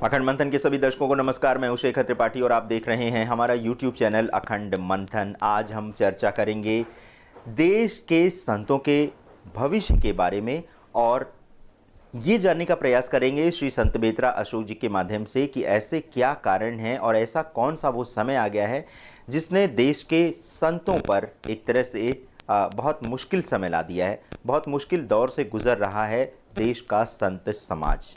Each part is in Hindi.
अखंड मंथन के सभी दर्शकों को नमस्कार। मैं शेखर त्रिपाठी और आप देख रहे हैं हमारा YouTube चैनल अखंड मंथन। आज हम चर्चा करेंगे देश के संतों के भविष्य के बारे में और ये जानने का प्रयास करेंगे श्री संत बेतरा अशोक जी के माध्यम से कि ऐसे क्या कारण हैं और ऐसा कौन सा वो समय आ गया है जिसने देश के संतों पर एक तरह से बहुत मुश्किल समय ला दिया है। बहुत मुश्किल दौर से गुजर रहा है देश का संत समाज।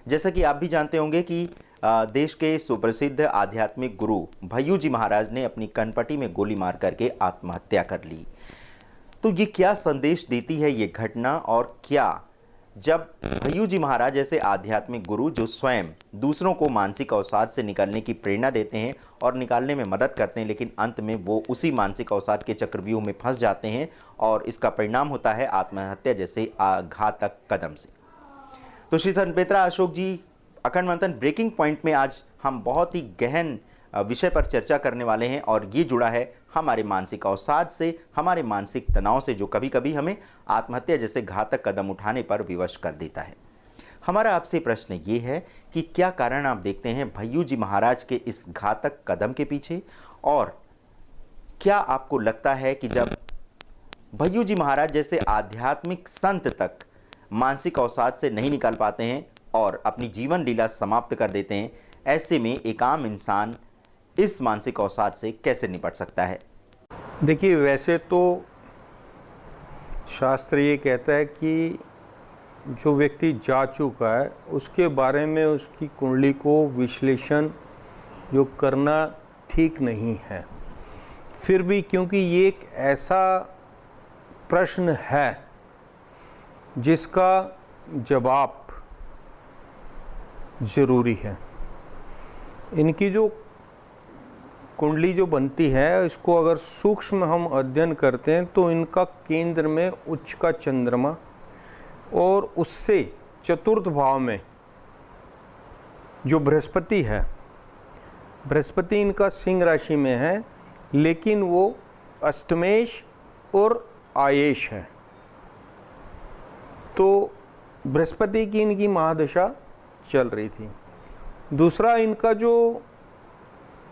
जैसा कि आप भी जानते होंगे कि देश के सुप्रसिद्ध आध्यात्मिक गुरु भय्यू जी महाराज ने अपनी कनपटी में गोली मार करके आत्महत्या कर ली। तो ये क्या संदेश देती है ये घटना, और क्या जब भय्यू जी महाराज जैसे आध्यात्मिक गुरु जो स्वयं दूसरों को मानसिक अवसाद से निकलने की प्रेरणा देते हैं और निकालने में मदद करते हैं, लेकिन अंत में वो उसी मानसिक अवसाद के चक्रव्यूह में फंस जाते हैं और इसका परिणाम होता है आत्महत्या जैसे घातक कदम से। तो श्री संत बेतरा अशोक जी अखंड मंथन ब्रेकिंग पॉइंट में आज हम बहुत ही गहन विषय पर चर्चा करने वाले हैं और ये जुड़ा है हमारे मानसिक अवसाद से, हमारे मानसिक तनाव से, जो कभी कभी हमें आत्महत्या जैसे घातक कदम उठाने पर विवश कर देता है। हमारा आपसे प्रश्न ये है कि क्या कारण आप देखते हैं भय्यू जी महाराज के इस घातक कदम के पीछे, और क्या आपको लगता है कि जब भय्यू जी महाराज जैसे आध्यात्मिक संत तक मानसिक अवसाद से नहीं निकल पाते हैं और अपनी जीवन लीला समाप्त कर देते हैं, ऐसे में एक आम इंसान इस मानसिक अवसाद से कैसे निपट सकता है? देखिए, वैसे तो शास्त्र ये कहता है कि जो व्यक्ति जा चुका है उसके बारे में उसकी कुंडली को विश्लेषण जो करना ठीक नहीं है। फिर भी क्योंकि ये एक ऐसा प्रश्न है जिसका जवाब ज़रूरी है। इनकी जो कुंडली जो बनती है, इसको अगर सूक्ष्म हम अध्ययन करते हैं तो इनका केंद्र में उच्च का चंद्रमा और उससे चतुर्थ भाव में जो बृहस्पति है, बृहस्पति इनका सिंह राशि में है, लेकिन वो अष्टमेश और आयेश है। तो बृहस्पति की इनकी महादशा चल रही थी। दूसरा, इनका जो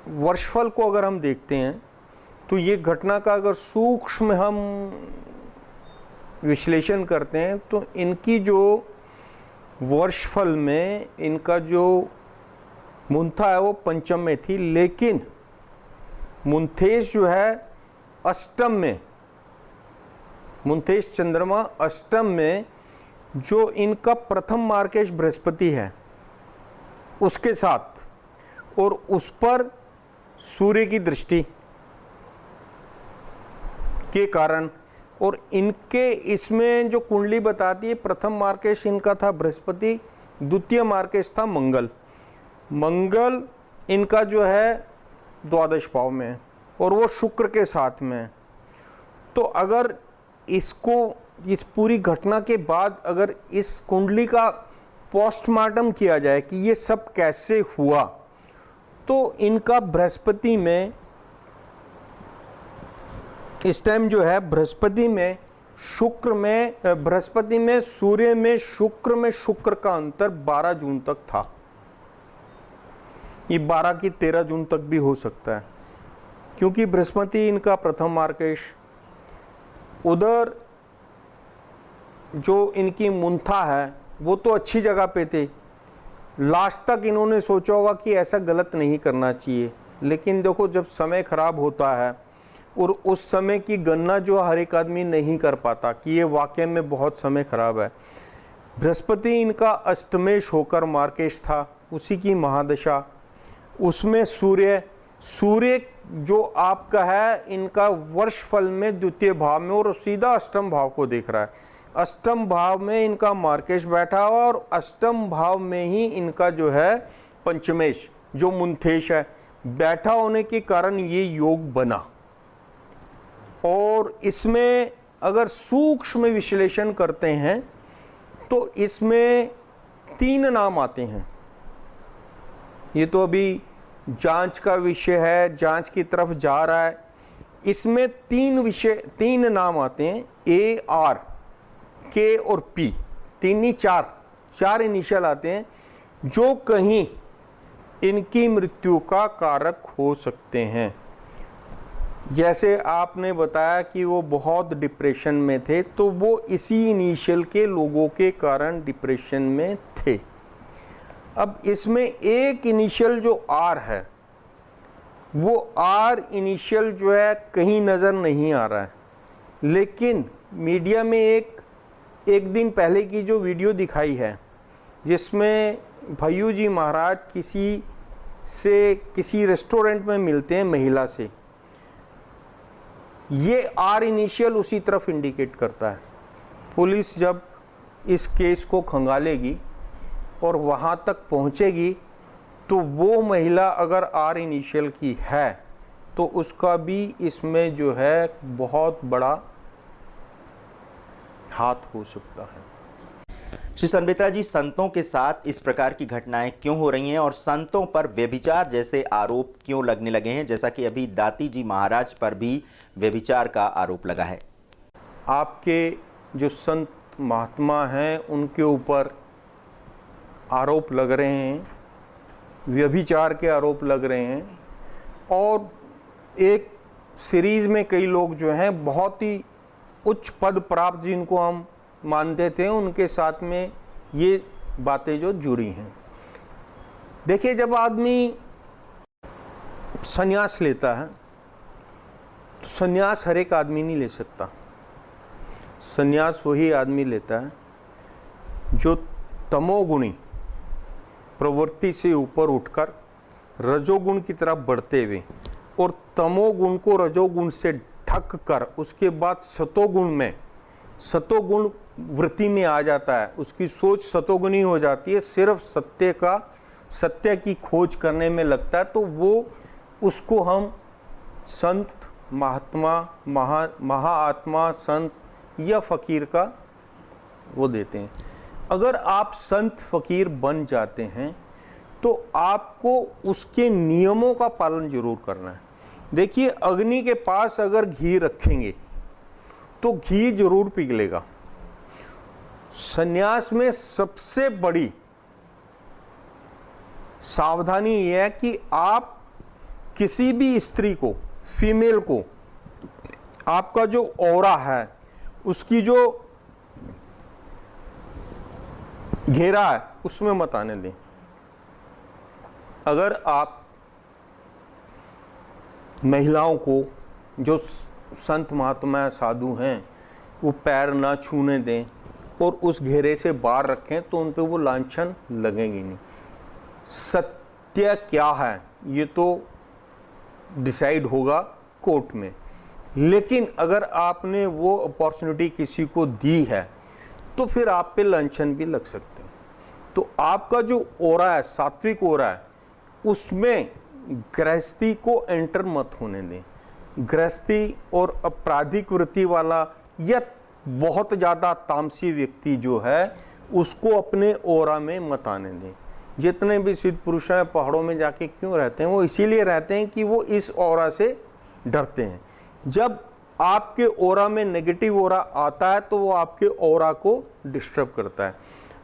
वर्षफल को अगर हम देखते हैं तो ये घटना का अगर सूक्ष्म हम विश्लेषण करते हैं तो इनकी जो वर्षफल में इनका जो मुंथा है वो पंचम में थी, लेकिन मुंथेश जो है अष्टम में, मुंथेश चंद्रमा अष्टम में जो इनका प्रथम मार्केश बृहस्पति है उसके साथ, और उस पर सूर्य की दृष्टि के कारण, और इनके इसमें जो कुंडली बताती है प्रथम मार्केश इनका था बृहस्पति, द्वितीय मार्केश था मंगल। मंगल इनका जो है द्वादश भाव में है और वो शुक्र के साथ में है। तो अगर इसको इस पूरी घटना के बाद अगर इस कुंडली का पोस्टमार्टम किया जाए कि ये सब कैसे हुआ, तो इनका बृहस्पति में इस टाइम जो है बृहस्पति में शुक्र में, बृहस्पति में सूर्य में शुक्र का अंतर 12 जून तक था। ये 12 की 13 जून तक भी हो सकता है, क्योंकि बृहस्पति इनका प्रथम मार्केश, उधर जो इनकी मुंथा है वो तो अच्छी जगह पे थे। लास्ट तक इन्होंने सोचा होगा कि ऐसा गलत नहीं करना चाहिए, लेकिन देखो जब समय खराब होता है और उस समय की गणना जो हर एक आदमी नहीं कर पाता कि ये वाकई में बहुत समय खराब है। बृहस्पति इनका अष्टमेश होकर मार्केश था, उसी की महादशा, उसमें सूर्य जो आपका है इनका वर्षफल में द्वितीय भाव में और सीधा अष्टम भाव को देख रहा है। अष्टम भाव में इनका मार्केश बैठा हुआ और अष्टम भाव में ही इनका जो है पंचमेश जो मुंथेश है बैठा होने के कारण ये योग बना। और इसमें अगर सूक्ष्म विश्लेषण करते हैं तो इसमें 3 नाम आते हैं। ये तो अभी जांच का विषय है, जांच की तरफ जा रहा है। इसमें 3 नाम आते हैं, AR, K और P, 3 नहीं 4 इनिशियल आते हैं, जो कहीं इनकी मृत्यु का कारक हो सकते हैं। जैसे आपने बताया कि वो बहुत डिप्रेशन में थे, तो वो इसी इनिशियल के लोगों के कारण डिप्रेशन में थे। अब इसमें एक इनिशियल जो आर है, वो आर इनिशियल जो है कहीं नज़र नहीं आ रहा है, लेकिन मीडिया में एक दिन पहले की जो वीडियो दिखाई है, जिसमें भय्यू जी महाराज किसी रेस्टोरेंट में मिलते हैं महिला से, ये आर इनिशियल उसी तरफ इंडिकेट करता है। पुलिस जब इस केस को खंगालेगी और वहाँ तक पहुँचेगी, तो वो महिला अगर आर इनिशियल की है तो उसका भी इसमें जो है बहुत बड़ा हाथ हो सकता है। श्री संबित्रा जी, संतों के साथ इस प्रकार की घटनाएं क्यों हो रही हैं और संतों पर व्यभिचार जैसे आरोप क्यों लगने लगे हैं, जैसा कि अभी दाती जी महाराज पर भी व्यभिचार का आरोप लगा है? आपके जो संत महात्मा हैं उनके ऊपर आरोप लग रहे हैं, व्यभिचार के आरोप लग रहे हैं, और एक सीरीज में कई लोग जो हैं बहुत ही उच्च पद प्राप्त जिनको हम मानते थे, उनके साथ में ये बातें जो जुड़ी हैं। देखिए, जब आदमी संन्यास लेता है तो संन्यास हर एक आदमी नहीं ले सकता। संन्यास वही आदमी लेता है जो तमोगुणी प्रवृत्ति से ऊपर उठकर रजोगुण की तरफ बढ़ते हुए और तमोगुण को रजोगुण से ढक कर उसके बाद सतोगुण वृत्ति में आ जाता है, उसकी सोच सतोगुणी हो जाती है, सिर्फ सत्य की खोज करने में लगता है, तो वो उसको हम संत, महात्मा, महाआत्मा, संत या फकीर का वो देते हैं। अगर आप संत फकीर बन जाते हैं तो आपको उसके नियमों का पालन जरूर करना है। देखिए, अग्नि के पास अगर घी रखेंगे तो घी जरूर पिघलेगा। सन्यास में सबसे बड़ी सावधानी यह है कि आप किसी भी स्त्री को, फीमेल को, आपका जो ऑरा है, उसकी जो घेरा है, उसमें मत आने दें। अगर आप महिलाओं को, जो संत महात्मा साधु हैं, वो पैर ना छूने दें और उस घेरे से बाहर रखें, तो उन पे वो लांछन लगेंगी नहीं। सत्य क्या है ये तो डिसाइड होगा कोर्ट में, लेकिन अगर आपने वो अपॉर्चुनिटी किसी को दी है तो फिर आप पे लांछन भी लग सकते हैं। तो आपका जो ओरा है, सात्विक ओरा है, उसमें गृहस्थी को एंटर मत होने दें। गृहस्थी और आपराधिक वृत्ति वाला या बहुत ज़्यादा तामसी व्यक्ति जो है, उसको अपने ओरा में मत आने दें। जितने भी सिद्ध पुरुष हैं पहाड़ों में जाके क्यों रहते हैं? वो इसीलिए रहते हैं कि वो इस ओरा से डरते हैं। जब आपके ओरा में नेगेटिव ओरा आता है तो वो आपके ओरा को डिस्टर्ब करता है।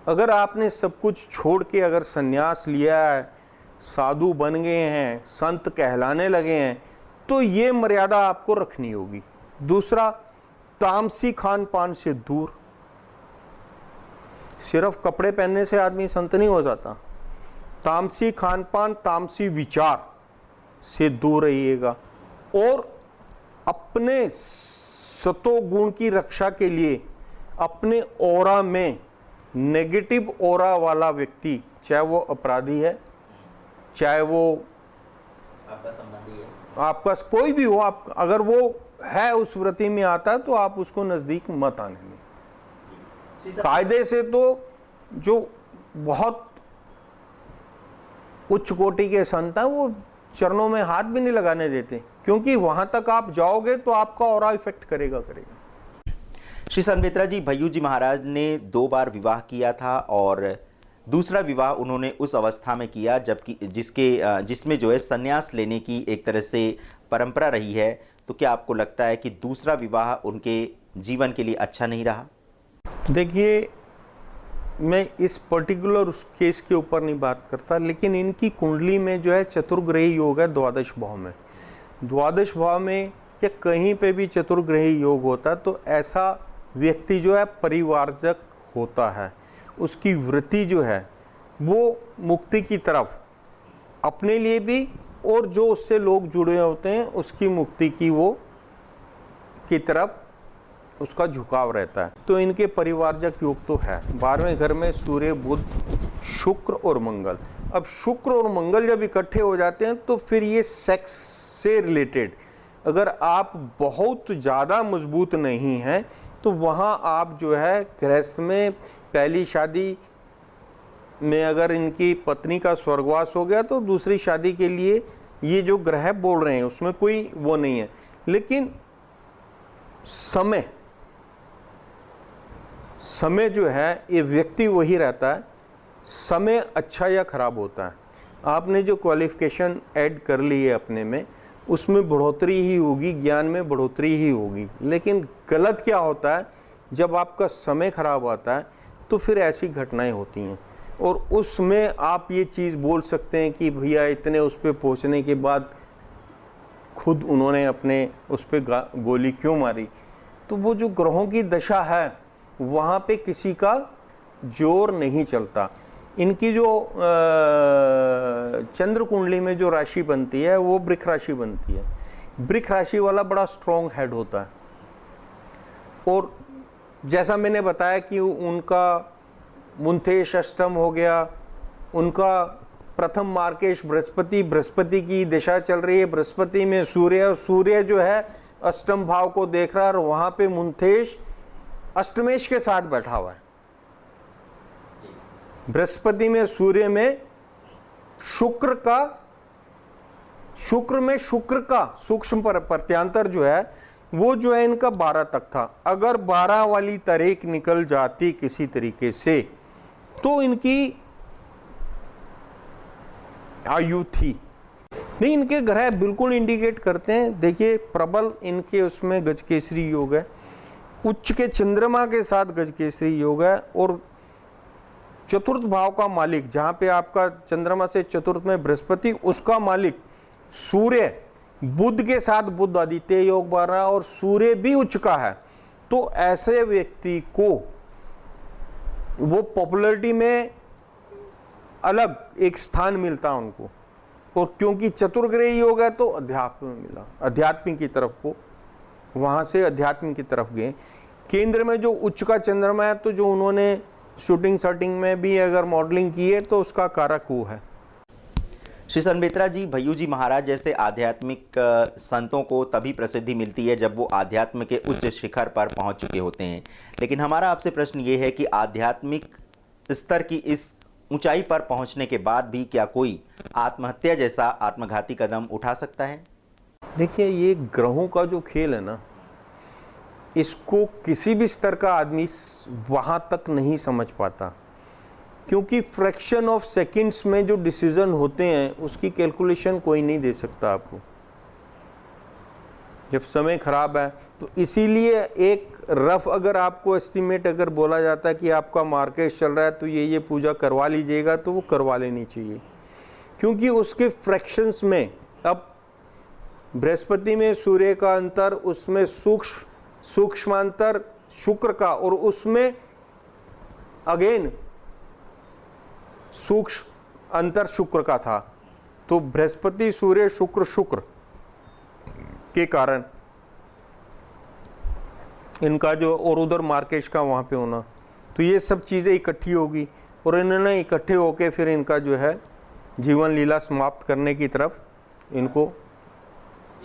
अगर आपने सब कुछ छोड़ के अगर संन्यास लिया है, साधु बन गए हैं, संत कहलाने लगे हैं, तो ये मर्यादा आपको रखनी होगी। दूसरा, तामसी खान पान से दूर। सिर्फ कपड़े पहनने से आदमी संत नहीं हो जाता। तामसी खान पान, तामसी विचार से दूर रहिएगा और अपने सतोगुण की रक्षा के लिए अपने ओरा में नेगेटिव ओरा वाला व्यक्ति, चाहे वो अपराधी है, चाहे वो आपका संबंधी है, आपका कोई भी हो, आप अगर वो है उस वृत्ति में आता है तो आप उसको नजदीक मत आने दें। कायदे से तो जो बहुत उच्च कोटि के संत हैं वो चरणों में हाथ भी नहीं लगाने देते, क्योंकि वहां तक आप जाओगे तो आपका ऑरा इफेक्ट करेगा। श्री संबित्रा जी, भय्यू जी महाराज ने 2 बार विवाह किया था और दूसरा विवाह उन्होंने उस अवस्था में किया जबकि जिसमें जो है संन्यास लेने की एक तरह से परंपरा रही है। तो क्या आपको लगता है कि दूसरा विवाह उनके जीवन के लिए अच्छा नहीं रहा? देखिए, मैं इस पर्टिकुलर उस केस के ऊपर नहीं बात करता, लेकिन इनकी कुंडली में जो है चतुर्ग्रही योग है द्वादश भाव में। द्वादश भाव में या कहीं पे भी चतुर्ग्रही योग होता है तो ऐसा व्यक्ति जो है परिवारजक होता है। उसकी वृत्ति जो है वो मुक्ति की तरफ, अपने लिए भी और जो उससे लोग जुड़े होते हैं उसकी मुक्ति की वो की तरफ उसका झुकाव रहता है। तो इनके परिवारजक योग तो है। 12वें घर में सूर्य, बुध, शुक्र और मंगल। अब शुक्र और मंगल जब इकट्ठे हो जाते हैं तो फिर ये सेक्स से रिलेटेड, अगर आप बहुत ज़्यादा मजबूत नहीं हैं तो वहाँ आप जो है गृहस्थ में पहली शादी में अगर इनकी पत्नी का स्वर्गवास हो गया तो दूसरी शादी के लिए ये जो ग्रह बोल रहे हैं उसमें कोई वो नहीं है। लेकिन समय जो है ये व्यक्ति वही रहता है, समय अच्छा या खराब होता है। आपने जो क्वालिफिकेशन ऐड कर ली है अपने में उसमें बढ़ोतरी ही होगी, ज्ञान में बढ़ोतरी ही होगी। लेकिन गलत क्या होता है, जब आपका समय खराब आता है तो फिर ऐसी घटनाएं होती हैं और उसमें आप ये चीज़ बोल सकते हैं कि भैया इतने उस पर पहुँचने के बाद खुद उन्होंने अपने उस पर गोली क्यों मारी। तो वो जो ग्रहों की दशा है वहाँ पे किसी का जोर नहीं चलता। इनकी जो चंद्र कुंडली में जो राशि बनती है वो वृक राशि बनती है। वृक राशि वाला बड़ा स्ट्रॉन्ग हेड होता है और जैसा मैंने बताया कि उनका मुंथेश अष्टम हो गया, उनका प्रथम मार्केश बृहस्पति की दिशा चल रही है, बृहस्पति में सूर्य जो है अष्टम भाव को देख रहा है और वहाँ पे मुंथेश अष्टमेश के साथ बैठा हुआ है। बृहस्पति में सूर्य में शुक्र में शुक्र का सूक्ष्म प्रत्यांतर जो है वो जो है इनका 12 तक था। अगर 12 वाली तारीख निकल जाती किसी तरीके से तो इनकी आयु थी नहीं। इनके ग्रह बिल्कुल इंडिकेट करते हैं। देखिए प्रबल इनके उसमें गजकेसरी योग है, उच्च के चंद्रमा के साथ गजकेसरी योग है और चतुर्थ भाव का मालिक जहां पे आपका चंद्रमा से चतुर्थ में बृहस्पति, उसका मालिक सूर्य बुध के साथ बुध आदित्य योग बन रहा है और सूर्य भी उच्च का है। तो ऐसे व्यक्ति को वो पॉपुलैरिटी में अलग एक स्थान मिलता है उनको। और क्योंकि चतुर्ग्रही योग है तो अध्यात्म में मिला, अध्यात्म की तरफ को, वहां से अध्यात्म की तरफ गए। केंद्र में जो उच्च का चंद्रमा है तो जो उन्होंने शूटिंग शॉटिंग में भी अगर मॉडलिंग की है तो उसका कारक वो है। श्री संबेत्रा जी, भय्यू जी महाराज जैसे आध्यात्मिक संतों को तभी प्रसिद्धि मिलती है जब वो आध्यात्म के उच्च शिखर पर पहुंच चुके होते हैं। लेकिन हमारा आपसे प्रश्न ये है कि आध्यात्मिक स्तर की इस ऊंचाई पर पहुंचने के बाद भी क्या कोई आत्महत्या जैसा आत्मघाती कदम उठा सकता है? देखिए ये ग्रहों का जो खेल है ना, इसको किसी भी स्तर का आदमी वहां तक नहीं समझ पाता, क्योंकि फ्रैक्शन ऑफ सेकंड्स में जो डिसीजन होते हैं उसकी कैलकुलेशन कोई नहीं दे सकता आपको जब समय खराब है। तो इसीलिए एक रफ अगर आपको एस्टिमेट अगर बोला जाता है कि आपका मार्केट चल रहा है तो ये पूजा करवा लीजिएगा, तो वो करवा लेनी चाहिए, क्योंकि उसके फ्रैक्शंस में अब बृहस्पति में सूर्य का अंतर, उसमें सूक्ष्मांतर शुक्र का, और उसमें अगेन सूक्ष्म अंतर शुक्र का था। तो बृहस्पति सूर्य शुक्र के कारण इनका जो, और उधर मार्केश का वहाँ पे होना, तो ये सब चीज़ें इकट्ठी होगी और इन्होंने इकट्ठे होके फिर इनका जो है जीवन लीला समाप्त करने की तरफ इनको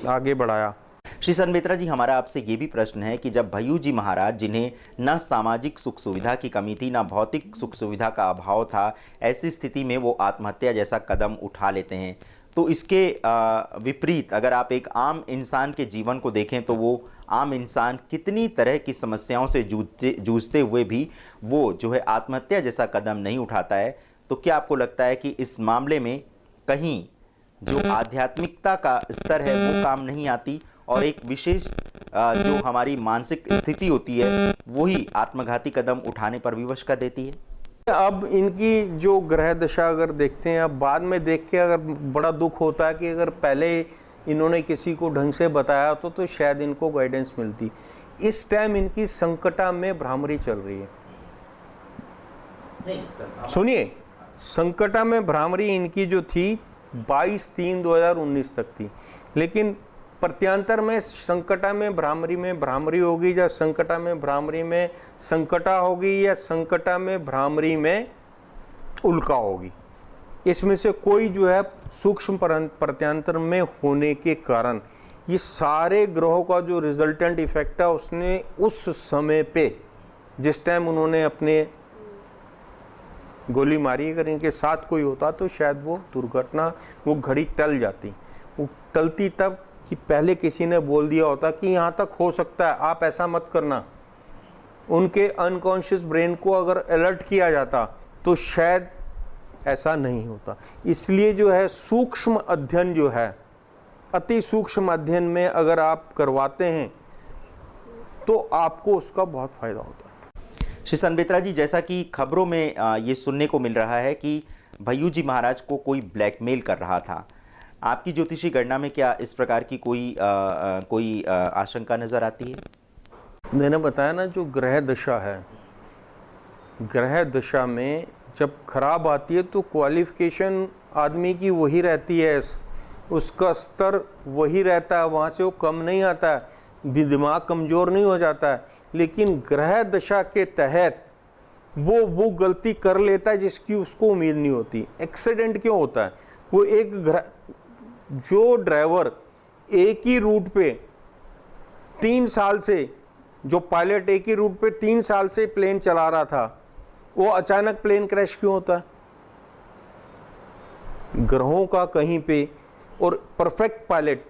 आगे बढ़ाया। श्री संबेत्रा जी, हमारा आपसे ये भी प्रश्न है कि जब भय्यू जी महाराज, जिन्हें न सामाजिक सुख सुविधा की कमी थी न भौतिक सुख सुविधा का अभाव था, ऐसी स्थिति में वो आत्महत्या जैसा कदम उठा लेते हैं, तो इसके विपरीत अगर आप एक आम इंसान के जीवन को देखें तो वो आम इंसान कितनी तरह की समस्याओं से जूझते हुए भी वो जो है आत्महत्या जैसा कदम नहीं उठाता है। तो क्या आपको लगता है कि इस मामले में कहीं जो आध्यात्मिकता का स्तर है वो काम नहीं आती और एक विशेष जो हमारी मानसिक स्थिति होती है वही आत्मघाती कदम उठाने पर विवश कर देती है? अब इनकी जो ग्रह दशा अगर देखते हैं, अब बाद में देख के अगर बड़ा दुख होता है कि अगर पहले इन्होंने किसी को ढंग से बताया तो शायद इनको गाइडेंस मिलती। इस टाइम इनकी संकटा में भ्रामरी चल रही है। सुनिए, संकटा में भ्रामरी इनकी जो थी 22/3/2019 तक थी, लेकिन प्रत्यांतर में संकटा में भ्रामरी होगी, या संकटा में भ्रामरी में संकटा होगी, या संकटा में भ्रामरी में उल्का होगी। इसमें से कोई जो है सूक्ष्म प्रत्यांतर में होने के कारण ये सारे ग्रहों का जो रिजल्टेंट इफेक्ट है उसने उस समय पे जिस टाइम उन्होंने अपने गोली मारी, अगर इनके साथ कोई होता तो शायद वो दुर्घटना, वो घड़ी टल जाती। वो टलती तब कि पहले किसी ने बोल दिया होता कि यहाँ तक हो सकता है, आप ऐसा मत करना। उनके अनकॉन्शियस ब्रेन को अगर अलर्ट किया जाता तो शायद ऐसा नहीं होता। इसलिए जो है सूक्ष्म अध्ययन जो है, अति सूक्ष्म अध्ययन में अगर आप करवाते हैं तो आपको उसका बहुत फायदा होता है। श्री संबित्रा जी, जैसा कि खबरों में ये सुनने को मिल रहा है कि भय्यू जी महाराज को कोई ब्लैकमेल कर रहा था, आपकी ज्योतिषी गणना में क्या इस प्रकार की कोई आशंका नजर आती है? मैंने बताया ना, जो ग्रह दशा है, ग्रह दशा में जब खराब आती है तो क्वालिफिकेशन आदमी की वही रहती है, उसका स्तर वही रहता है, वहाँ से वो कम नहीं आता है, दिमाग कमज़ोर नहीं हो जाता है। लेकिन ग्रह दशा के तहत वो गलती कर लेता है जिसकी उसको उम्मीद नहीं होती। एक्सीडेंट क्यों होता है? वो जो ड्राइवर एक ही रूट पे 3 साल से, जो पायलट एक ही रूट पे 3 साल से प्लेन चला रहा था, वो अचानक प्लेन क्रैश क्यों होता है? ग्रहों का कहीं पे, और परफेक्ट पायलट,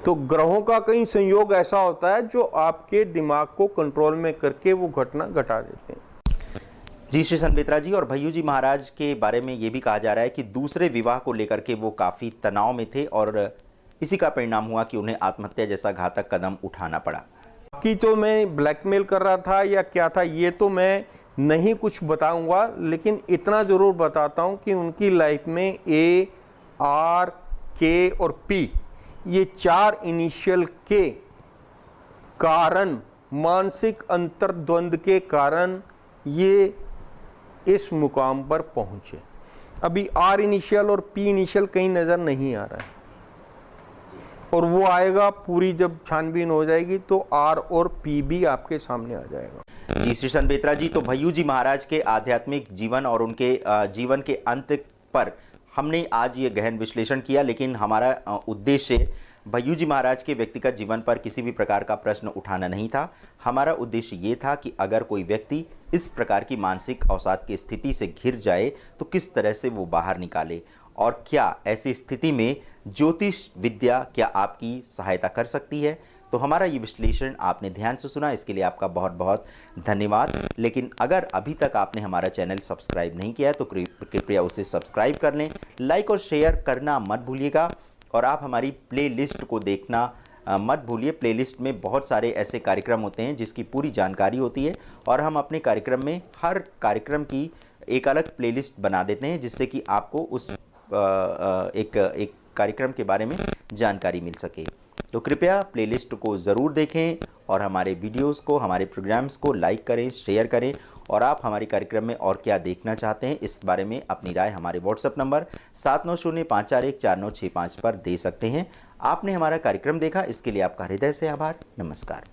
तो ग्रहों का कहीं संयोग ऐसा होता है जो आपके दिमाग को कंट्रोल में करके वो घटना घटा देते हैं। जी श्री संबित्रा जी, और भय्यू जी महाराज के बारे में ये भी कहा जा रहा है कि दूसरे विवाह को लेकर के वो काफ़ी तनाव में थे और इसी का परिणाम हुआ कि उन्हें आत्महत्या जैसा घातक कदम उठाना पड़ा। कि तो मैं ब्लैकमेल कर रहा था या क्या था, ये तो मैं नहीं कुछ बताऊंगा, लेकिन इतना ज़रूर बताता हूं कि उनकी लाइफ में A, R, K और P, ये 4 इनिशियल के कारण, मानसिक अंतर्द्वंद के कारण ये इस मुकाम पर पहुंचे। अभी R इनिशियल और P इनिशियल कहीं नज़र नहीं आ रहा है, और वो आएगा, पूरी जब छानबीन हो जाएगी तो R और P भी आपके सामने आ जाएगा। जी श्री संबित्रा जी, तो भय्यू जी महाराज के आध्यात्मिक जीवन और उनके जीवन के अंत पर हमने आज ये गहन विश्लेषण किया, लेकिन हमारा उद्देश्य भय्यू जी महाराज के व्यक्तिगत जीवन पर किसी भी प्रकार का प्रश्न उठाना नहीं था। हमारा उद्देश्य ये था कि अगर कोई व्यक्ति इस प्रकार की मानसिक अवसाद की स्थिति से घिर जाए तो किस तरह से वो बाहर निकाले, और क्या ऐसी स्थिति में ज्योतिष विद्या क्या आपकी सहायता कर सकती है। तो हमारा ये विश्लेषण आपने ध्यान से सुना, इसके लिए आपका बहुत बहुत धन्यवाद। लेकिन अगर अभी तक आपने हमारा चैनल सब्सक्राइब नहीं किया है तो कृपया उसे सब्सक्राइब कर लें, लाइक और शेयर करना मत भूलिएगा, और आप हमारी प्लेलिस्ट को देखना मत भूलिए। प्लेलिस्ट में बहुत सारे ऐसे कार्यक्रम होते हैं जिसकी पूरी जानकारी होती है, और हम अपने कार्यक्रम में हर कार्यक्रम की एक अलग प्लेलिस्ट बना देते हैं जिससे कि आपको उस एक कार्यक्रम के बारे में जानकारी मिल सके। तो कृपया प्लेलिस्ट को ज़रूर देखें और हमारे वीडियोस को, हमारे प्रोग्राम्स को लाइक करें, शेयर करें, और आप हमारे कार्यक्रम में और क्या देखना चाहते हैं इस बारे में अपनी राय हमारे व्हाट्सएप नंबर 7905414965 पर दे सकते हैं। आपने हमारा कार्यक्रम देखा, इसके लिए आपका हृदय से आभार। नमस्कार।